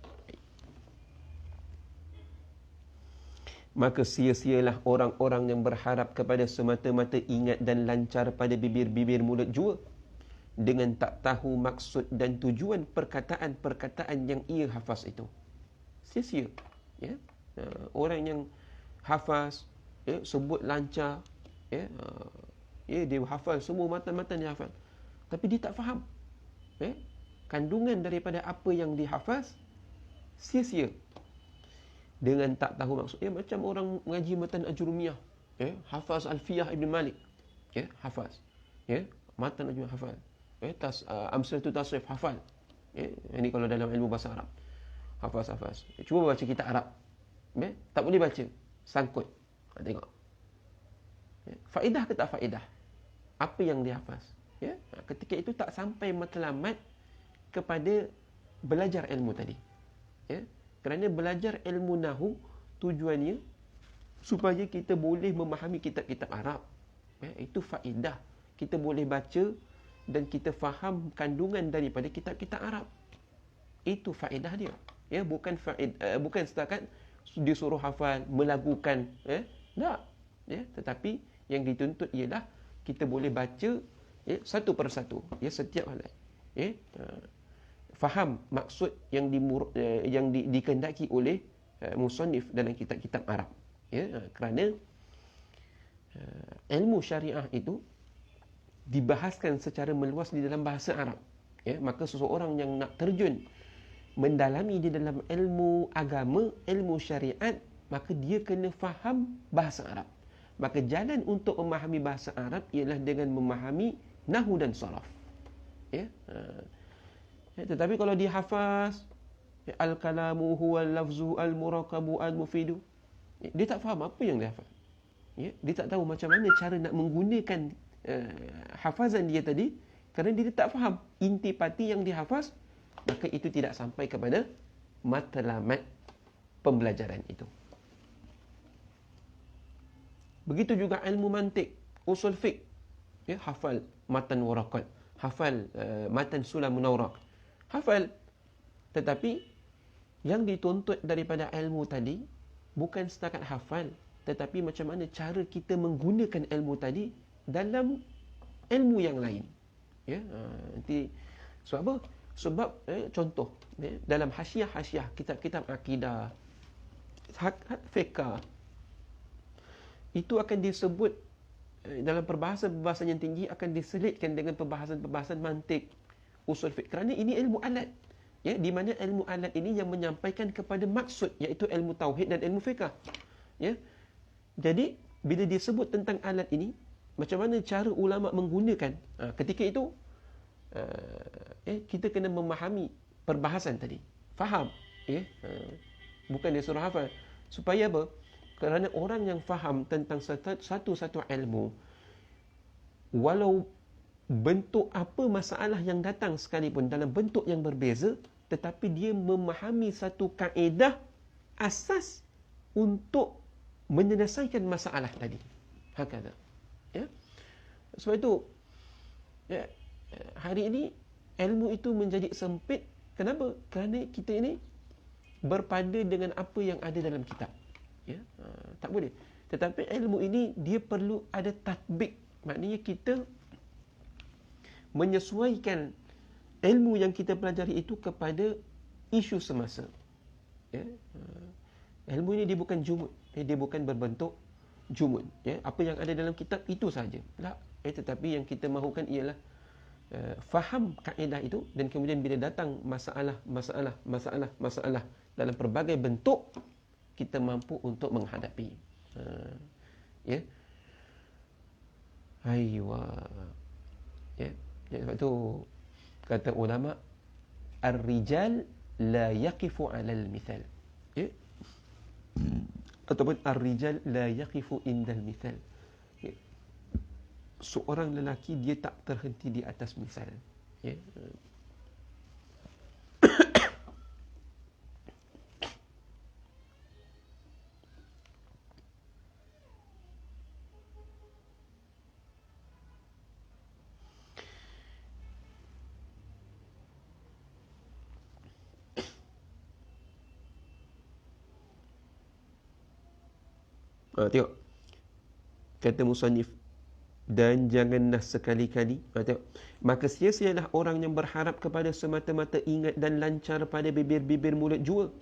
Maka sia-sialah orang-orang yang berharap kepada semata-mata ingat dan lancar pada bibir-bibir mulut jua, dengan tak tahu maksud dan tujuan perkataan-perkataan yang ia hafaz itu. Sia-sia. Ya? Orang yang hafaz, sebut lancar, dia hafal semua matan-matan dia hafal, tapi dia tak faham kandungan daripada apa yang dihafaz, sia-sia. Dengan tak tahu maksud, macam orang mengaji matan Ajurumiyah, hafaz Alfiyah Ibn Malik, hafaz, matan Ajurumiyah hafal, Amsalatul Tasrif hafal, ini kalau dalam ilmu bahasa Arab, hafaz. Cuba baca kitab Arab, tak boleh baca, sangkut. Tengok, faedah ke tak faedah apa yang dihafaz. Ketika itu tak sampai matlamat kepada belajar ilmu tadi. Kerana belajar ilmu nahu tujuannya supaya kita boleh memahami kitab-kitab Arab. Itu faedah. Kita boleh baca dan kita faham kandungan daripada kitab-kitab Arab. Itu faedah dia. Bukan setakat disuruh hafal, melagukan, tak. Tetapi yang dituntut ialah kita boleh baca satu persatu, setiap halai. Faham maksud yang dikehendaki oleh musannif dalam kitab-kitab Arab. Kerana ilmu syariah itu dibahaskan secara meluas di dalam bahasa Arab. Maka seseorang yang nak terjun mendalami di dalam ilmu agama, ilmu syariat, maka dia kena faham bahasa Arab. Maka jalan untuk memahami bahasa Arab ialah dengan memahami nahwu dan saraf. Tetapi kalau dia hafaz al-kalamu huwal lafzu al-murakabu al-mufidu, dia tak faham apa yang dia hafaz. Dia tak tahu macam mana cara nak menggunakan hafazan dia tadi, kerana dia tak faham intipati yang dihafaz, maka itu tidak sampai kepada matlamat pembelajaran itu. Begitu juga ilmu mantik, usul fiqh, hafal matan waraqat, hafal matan sulamun awraq, hafal. Tetapi yang dituntut daripada ilmu tadi bukan setakat hafal, tetapi macam mana cara kita menggunakan ilmu tadi dalam ilmu yang lain. Nanti sebab apa? Sebab contoh, dalam hasiah-hasiah kitab-kitab akidah, fiqh, itu akan disebut dalam perbahasan-perbahasan yang tinggi, akan diselitkan dengan perbahasan-perbahasan mantik, usul fiqh, kerana ini ilmu alat, di mana ilmu alat ini yang menyampaikan kepada maksud, iaitu ilmu tauhid dan ilmu fiqh. Jadi bila disebut tentang alat ini, macam mana cara ulama menggunakan, ketika itu kita kena memahami perbahasan tadi, faham, bukan dia suruh hafal. Supaya apa? Kerana orang yang faham tentang satu-satu ilmu, walau bentuk apa masalah yang datang sekalipun dalam bentuk yang berbeza, tetapi dia memahami satu kaedah asas untuk menyelesaikan masalah tadi. Hakata. Sebab itu hari ini ilmu itu menjadi sempit. Kenapa? Kerana kita ini berpada dengan apa yang ada dalam kitab. Tak boleh. Tetapi ilmu ini dia perlu ada tatbik. Maknanya kita menyesuaikan ilmu yang kita pelajari itu kepada isu semasa. Ilmu ini dia bukan jumud, dia bukan berbentuk jumud. Apa yang ada dalam kitab itu saja. Tak. Tetapi yang kita mahukan ialah faham kaedah itu, dan kemudian bila datang masalah dalam pelbagai bentuk, kita mampu untuk menghadapi. Aywa. Sebab tu kata ulama, ar-rijal la yaqifu 'alal mithal. Ataupun ar-rijal la yaqifu indal mithal. Seorang lelaki dia tak terhenti di atas misal. Tengok kata musannif, dan janganlah sekali-kali, tengok, maka sia-sialah orang yang berharap kepada semata-mata ingat dan lancar pada bibir-bibir mulut jua,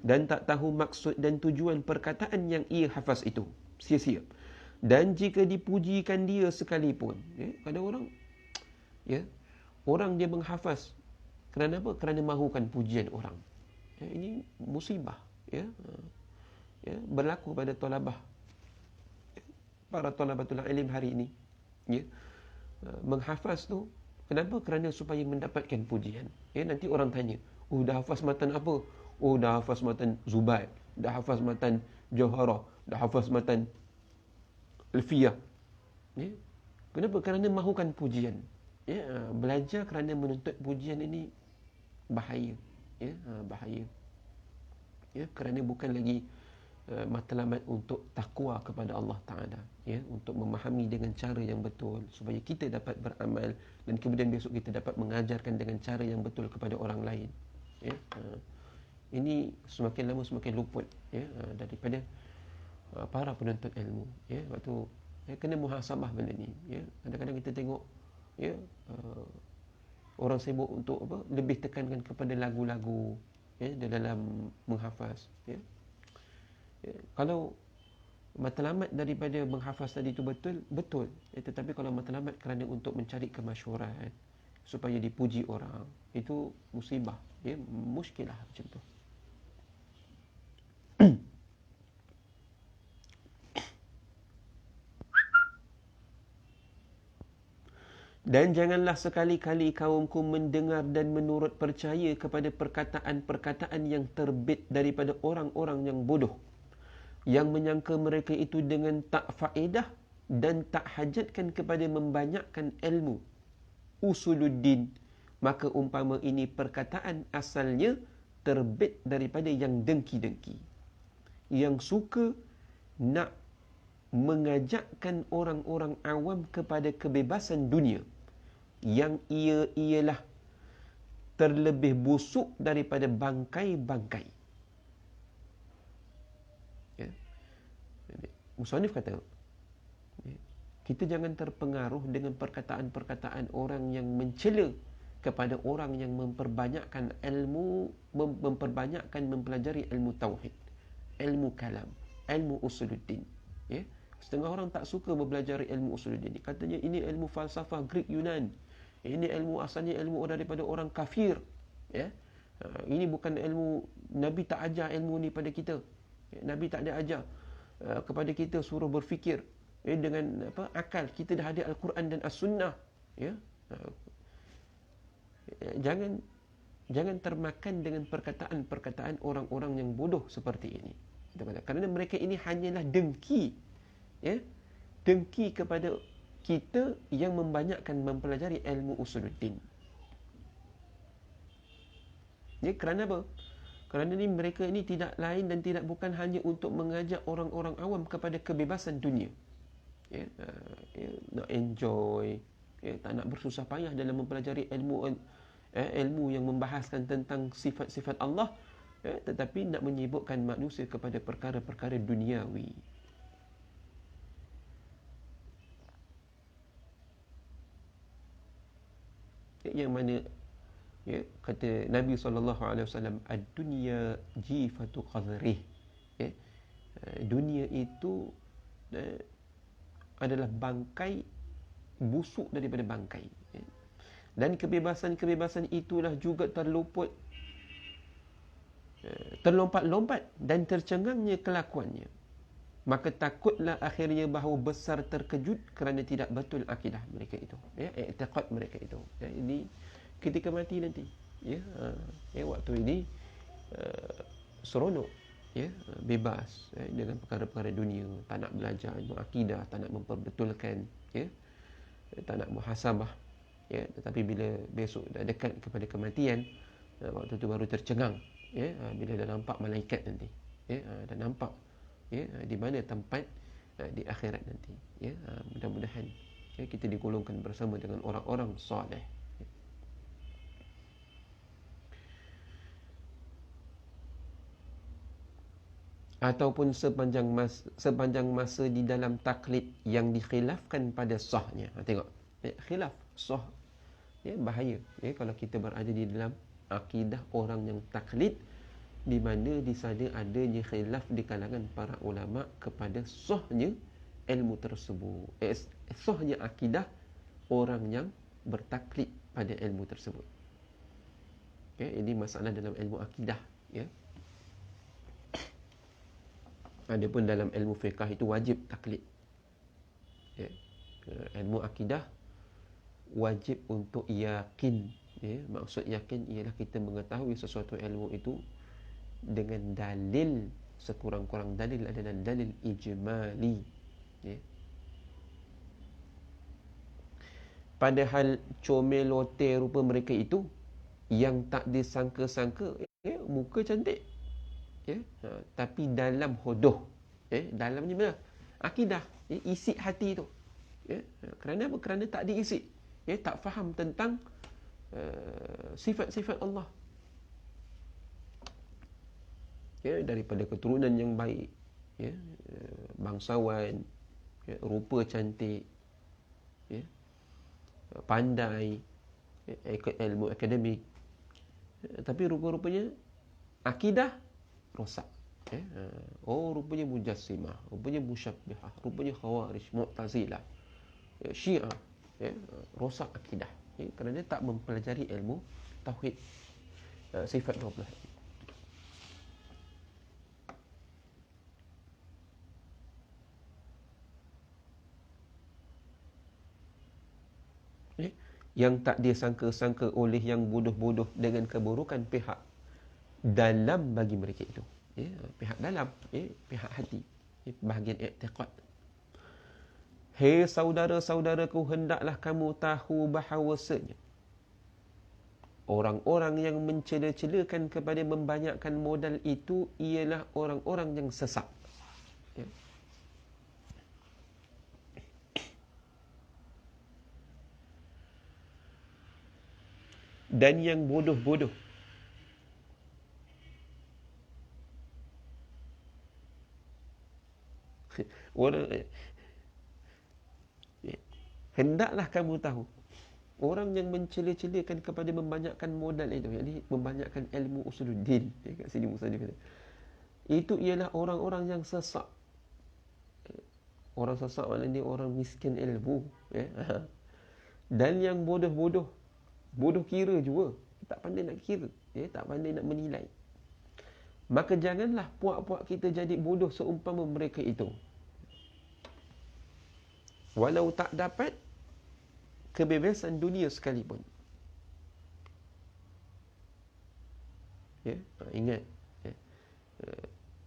dan tak tahu maksud dan tujuan perkataan yang ia hafaz itu. Sia-sia. Dan jika dipujikan dia sekalipun, ada orang, orang dia menghafaz kerana apa? Kerana mahukan pujian orang. Ini musibah, berlaku pada tolabah, para tolabatul ilm hari ini. Menghafaz tu kenapa? Kerana supaya mendapatkan pujian. Nanti orang tanya, dah hafaz matan apa? Dah hafaz matan Zubair, dah hafaz matan Jauharah, dah hafaz matan Alfiyah. Kenapa? Kerana mahukan pujian. Belajar kerana menuntut pujian ini bahaya. Bahaya. Kerana bukan lagi matlamat untuk takwa kepada Allah Ta'ala, untuk memahami dengan cara yang betul supaya kita dapat beramal dan kemudian besok kita dapat mengajarkan dengan cara yang betul kepada orang lain. Ini semakin lama semakin luput daripada para penuntut ilmu. Waktu kena muhasabah benda ni. Kadang-kadang kita tengok orang sibuk untuk lebih tekankan kepada lagu-lagu dalam menghafaz. Kalau matlamat daripada menghafaz tadi itu betul, tetapi kalau matlamat kerana untuk mencari kemasyhuran supaya dipuji orang, itu musibah, muskilah macam tu. Dan janganlah sekali-kali kaumku mendengar dan menurut percaya kepada perkataan-perkataan yang terbit daripada orang-orang yang bodoh, yang menyangka mereka itu dengan tak faedah dan tak hajatkan kepada membanyakkan ilmu usuluddin. Maka umpama ini perkataan asalnya terbit daripada yang dengki-dengki, yang suka nak mengajakkan orang-orang awam kepada kebebasan dunia, yang ialah terlebih busuk daripada bangkai-bangkai. Musannif kata, kita jangan terpengaruh dengan perkataan-perkataan orang yang mencela kepada orang yang memperbanyakkan ilmu, memperbanyakkan mempelajari ilmu tauhid, ilmu kalam, ilmu usuluddin. Setengah orang tak suka mempelajari ilmu usuluddin. Katanya ini ilmu falsafah Greek Yunan. Ini ilmu asalnya ilmu daripada orang kafir. Ini bukan ilmu, Nabi tak ajar ilmu ni pada kita. Nabi tak ada ajar kepada kita suruh berfikir dengan akal. Kita dah ada Al-Quran dan As-Sunnah. Jangan termakan dengan perkataan-perkataan orang-orang yang bodoh seperti ini. Kerana mereka ini hanyalah dengki, dengki kepada kita yang membanyakkan mempelajari ilmu usuluddin. Kerana apa? Kerana ni mereka ini tidak lain dan tidak bukan hanya untuk mengajak orang-orang awam kepada kebebasan dunia. Nak enjoy, tak nak bersusah payah dalam mempelajari ilmu yang membahaskan tentang sifat-sifat Allah, tetapi nak menyibukkan manusia kepada perkara-perkara duniawi. Yang mana kata Nabi SAW, ad-dunya jifatu qadrih. Dunia itu adalah bangkai, busuk daripada bangkai. Dan kebebasan-kebebasan itulah juga terlompat-lompat dan tercengangnya kelakuannya. Maka takutlah akhirnya bahawa besar terkejut kerana tidak betul akidah mereka itu, i'tiqad mereka itu. Ini ketika mati nanti, waktu ini seronok, bebas dengan perkara-perkara dunia, tak nak belajar ilmu akidah, tak nak memperbetulkan, tak nak muhasabah, tetapi bila besok dah dekat kepada kematian, waktu tu baru tercengang, bila dah nampak malaikat nanti, dah nampak di mana tempat di akhirat nanti. Mudah-mudahan kita digolongkan bersama dengan orang-orang soleh. ataupun sepanjang masa di dalam taklid yang dikhilafkan pada sahnya. Tengok, khilaf sah, bahaya kalau kita berada di dalam akidah orang yang taklid, di mana di sana adanya khilaf di kalangan para ulama kepada sahnya ilmu tersebut, sahnya akidah orang yang bertaklid pada ilmu tersebut. Ini masalah dalam ilmu akidah. Adapun dalam ilmu fiqh itu wajib taklid. Ilmu akidah wajib untuk yakin. Maksud yakin ialah kita mengetahui sesuatu ilmu itu dengan dalil, sekurang-kurang dalil adalah dalil ijmali. Padahal comel-lote rupa mereka itu yang tak disangka-sangka, muka cantik, tapi dalam hodoh, dalamnya mana? Akidah, isi hati tu. Kerana apa? Kerana tak diisi, tak faham tentang sifat-sifat Allah. Daripada keturunan yang baik, bangsawan, rupa cantik, pandai, ilmu akademik, tapi rupa-rupanya akidah rosak. Rupanya mujassimah, rupanya musyabbihah, rupanya khawarij, mu'tazilah, syiah, rosak akidah, kerana tak mempelajari ilmu tauhid, sifat 12. Yang tak disangka-sangka oleh yang bodoh-bodoh dengan keburukan pihak dalam bagi mereka itu, pihak dalam, pihak hati, bahagian i'tiqad. Hei saudara-saudaraku, hendaklah kamu tahu bahawasanya orang-orang yang mencela-celakan kepada membanyakkan modal itu ialah orang-orang yang sesat. Dan yang bodoh-bodoh. Hendaklah kamu tahu, orang yang mencela-celakan kepada membanyakkan modal itu, yakni membanyakkan ilmu usuluddin, kat sini Musannif kata, itu ialah orang-orang yang sesat. Orang sesat maknanya orang miskin ilmu, dan yang bodoh-bodoh, bodoh kira juga, tak pandai nak kira, tak pandai nak menilai. Maka janganlah puak-puak kita jadi bodoh seumpama mereka itu, walau tak dapat kebebasan dunia sekalipun. Ingat,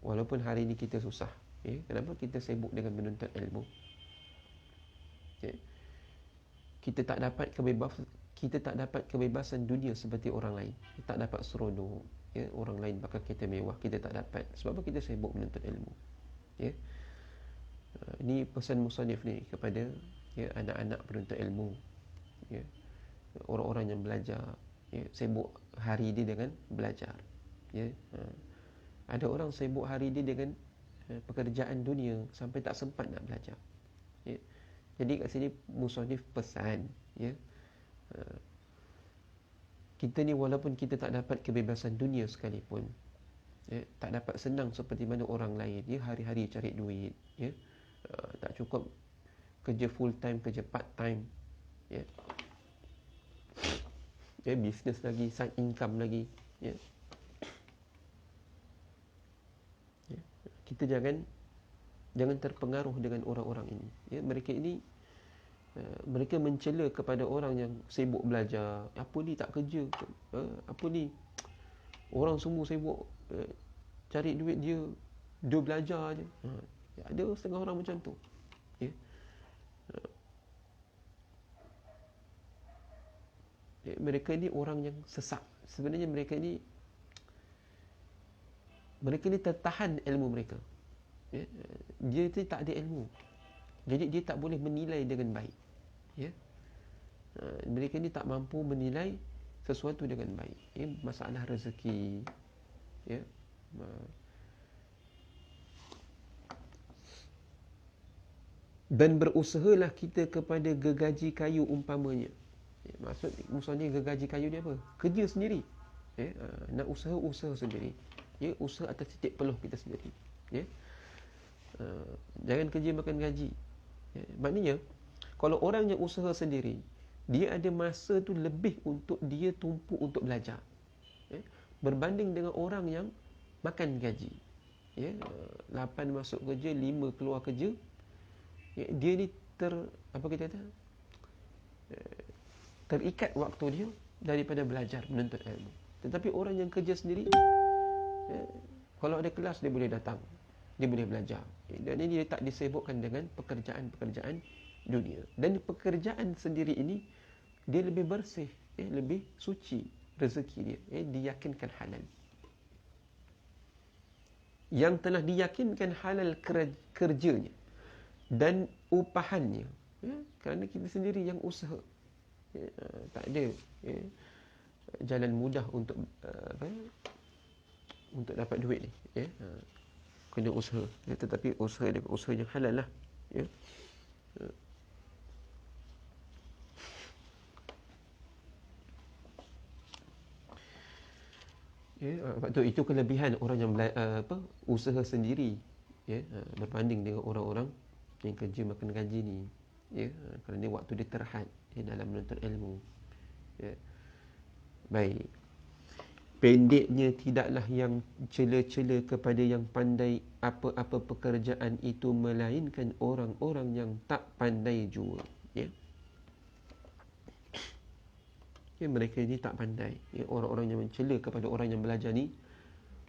walaupun hari ini kita susah, kenapa kita sibuk dengan menuntut ilmu? Kita tak dapat kebebasan dunia seperti orang lain. Kita tak dapat seronok, orang lain pakai kereta mewah, kita tak dapat. Sebab apa? Kita sibuk menuntut ilmu. Ini pesan musannif ni kepada anak-anak penuntut ilmu, orang-orang yang belajar, sibuk hari dia dengan belajar. Ada orang sibuk hari dia dengan pekerjaan dunia sampai tak sempat nak belajar. Jadi kat sini musannif pesan, kita ni walaupun kita tak dapat kebebasan dunia sekalipun, tak dapat senang seperti mana orang lain, hari-hari cari duit, tak cukup kerja full time, kerja part time, bisnes lagi, side income lagi, kita jangan terpengaruh dengan orang-orang ini. Mereka ini, mereka mencela kepada orang yang sibuk belajar. Apa ni tak kerja, apa ni orang semua sibuk cari duit, dia belajar je. Ada setengah orang macam tu. Mereka ni orang yang sesat. Sebenarnya mereka ni tertahan ilmu mereka. Dia tu tak ada ilmu, jadi dia tak boleh menilai dengan baik. Mereka ni tak mampu menilai sesuatu dengan baik. Masalah rezeki, Dan berusahalah kita kepada gergaji kayu umpamanya. Maksudnya gergaji kayu ni apa? Kerja sendiri. Nak usaha sendiri. Usaha atas titik peluh kita sendiri. Jangan kerja makan gaji. Maknanya kalau orang yang usaha sendiri, dia ada masa tu lebih untuk dia tumpu untuk belajar. Berbanding dengan orang yang makan gaji. 8 masuk kerja, 5 keluar kerja. Dia ni terikat waktu dia daripada belajar, menuntut ilmu. Tetapi orang yang kerja sendiri, kalau ada kelas dia boleh datang, dia boleh belajar. Dan ini dia tak disibukkan dengan pekerjaan-pekerjaan dunia. Dan pekerjaan sendiri ini dia lebih bersih, lebih suci rezeki dia, diyakinkan halal. Yang telah diyakinkan halal kerjanya dan upahannya, kerana kita sendiri yang usaha. Tak ada jalan mudah untuk untuk dapat duit ni. Kena usaha. Tetapi usaha dia usaha yang halal lah. Sebab tu itu kelebihan orang yang usaha sendiri, berbanding dengan orang-orang yang kerja makan gaji ni. Kerana waktu dia terhad dalam menuntut ilmu. Baik. Pendeknya tidaklah yang cela-cela kepada yang pandai apa-apa pekerjaan itu, melainkan orang-orang yang tak pandai jua. Mereka ni tak pandai. Orang-orang yang mencela kepada orang yang belajar ni,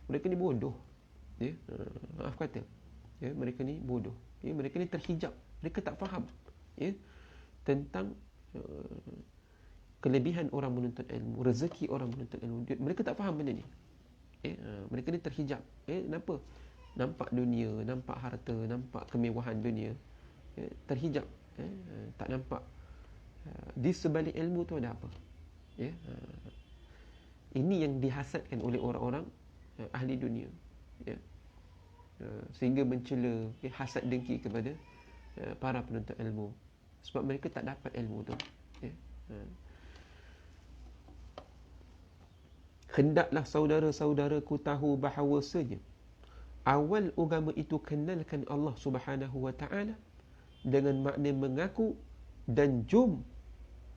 mereka ni bodoh. Maaf kata, mereka ni bodoh. Mereka ni terhijab. Mereka tak faham tentang kelebihan orang menuntut ilmu, rezeki orang menuntut ilmu. Mereka tak faham benda ni. Mereka ni terhijab. Kenapa? Nampak dunia, nampak harta, nampak kemewahan dunia, terhijab. Tak nampak di sebalik ilmu tu ada apa. Ini yang dihasadkan oleh orang-orang ahli dunia, sehingga mencela, hasad dengki kepada para penuntut ilmu, sebab mereka tak dapat ilmu tu. Hendaklah saudara-saudaraku tahu bahawasanya awal agama itu kenalkan Allah Subhanahu wa ta'ala dengan makna mengaku dan jom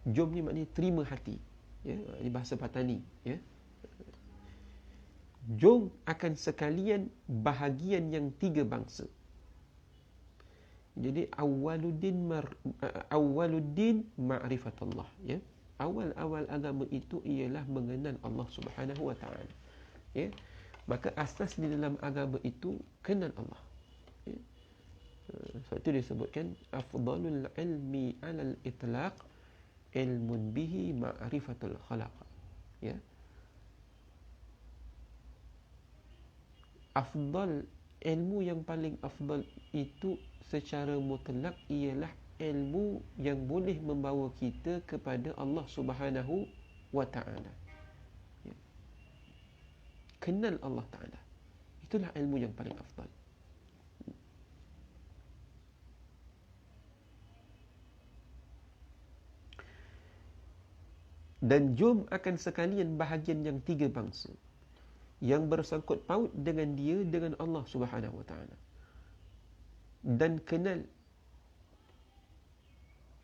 ni maknanya terima hati. Ini bahasa Patani. Jom akan sekalian bahagian yang 3 bangsa. Jadi awaluddin ma'rifatullah. Awal-awal agama itu ialah mengenal Allah Subhanahu wa ta'ala. Maka asas di dalam agama itu kenal Allah. Sebab itu disebutkan afdalul ilmi 'alal itlaq ilmun bihi ma'rifatul khalaq. Afdal, ilmu yang paling afdal itu secara mutlak ialah ilmu yang boleh membawa kita kepada Allah Subhanahu wa ta'ala. Kenal Allah Ta'ala, itulah ilmu yang paling afdal. Dan jom akan sekalian bahagian yang 3 bangsa yang bersangkut paut dengan dia, dengan Allah Subhanahu wa ta'ala. Dan kenal,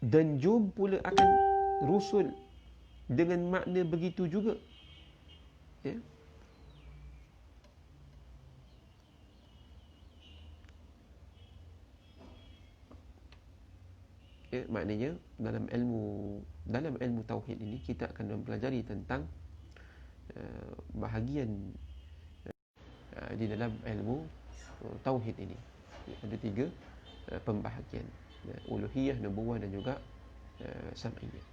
dan jom pula akan rusul dengan makna begitu juga. Maknanya dalam ilmu tauhid ini kita akan mempelajari tentang bahagian di dalam ilmu tauhid ini. Ada 3 pembahagian, uluhiyah, nubuwah dan juga sam'iyah.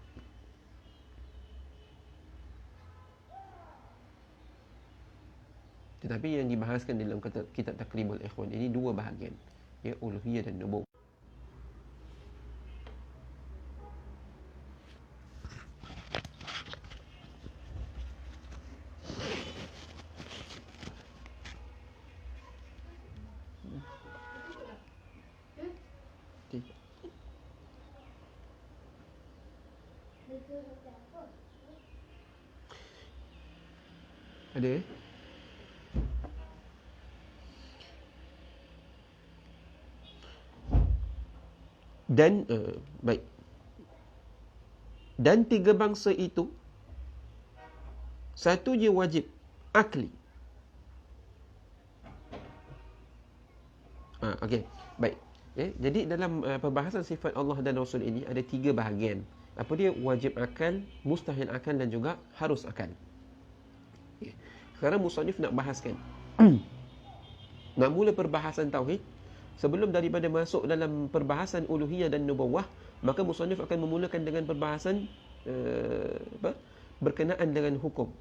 Tetapi yang dibahaskan dalam kitab Taqribul Ikhwan ini 2 bahagian, uluhiyah dan nubuwah. Ada Dan baik. Dan tiga bangsa itu satunya wajib akli. Okey, baik. Jadi dalam perbahasan sifat Allah dan Rasul ini ada tiga bahagian. Apa dia? Wajib akal, mustahil akal dan juga harus akal. Sekarang musannif nak bahaskan. Nak mula perbahasan tauhid. Sebelum daripada masuk dalam perbahasan uluhiyah dan nubuwah, maka musannif akan memulakan dengan perbahasan berkenaan dengan hukum.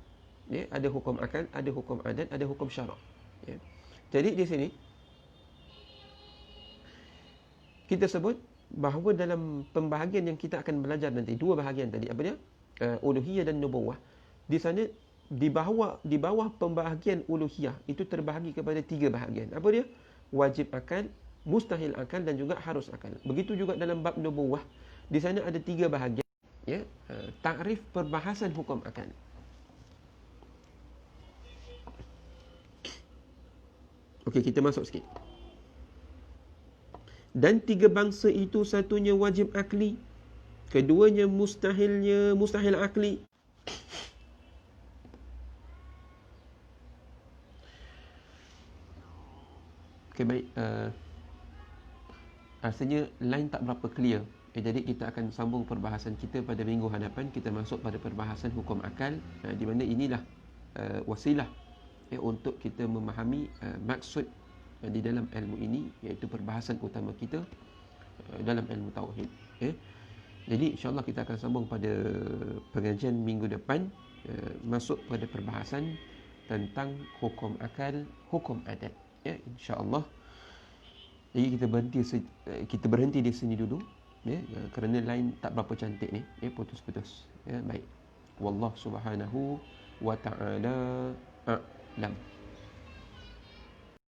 Ada hukum akal, ada hukum adat, ada hukum syarak. Jadi di sini kita sebut bahawa dalam pembahagian yang kita akan belajar nanti, dua bahagian tadi, apa dia? Uluhiyah dan nubuwah. Di sana di bawah pembahagian uluhiyah itu terbahagi kepada tiga bahagian. Apa dia? Wajib akal, mustahil akal dan juga harus akal. Begitu juga dalam bab nubuwah, di sana ada tiga bahagian. Takrif perbahasan hukum akal. Okey, kita masuk sikit. Dan tiga bangsa itu satunya wajib akli, keduanya mustahil akli. Okey, baik. Rasanya line tak berapa clear. Jadi kita akan sambung perbahasan kita pada minggu hadapan. Kita masuk pada perbahasan hukum akal, di mana inilah wasilah untuk kita memahami maksud di dalam ilmu ini, iaitu perbahasan utama kita dalam ilmu tauhid. Jadi insya-Allah kita akan sambung pada pengajian minggu depan, masuk pada perbahasan tentang hukum akal, hukum adat. Insya-Allah. Jadi kita berhenti di sini dulu, kerana line tak berapa cantik ni, putus-putus. Baik. Wallahu subhanahu wa ta'ala a'lam.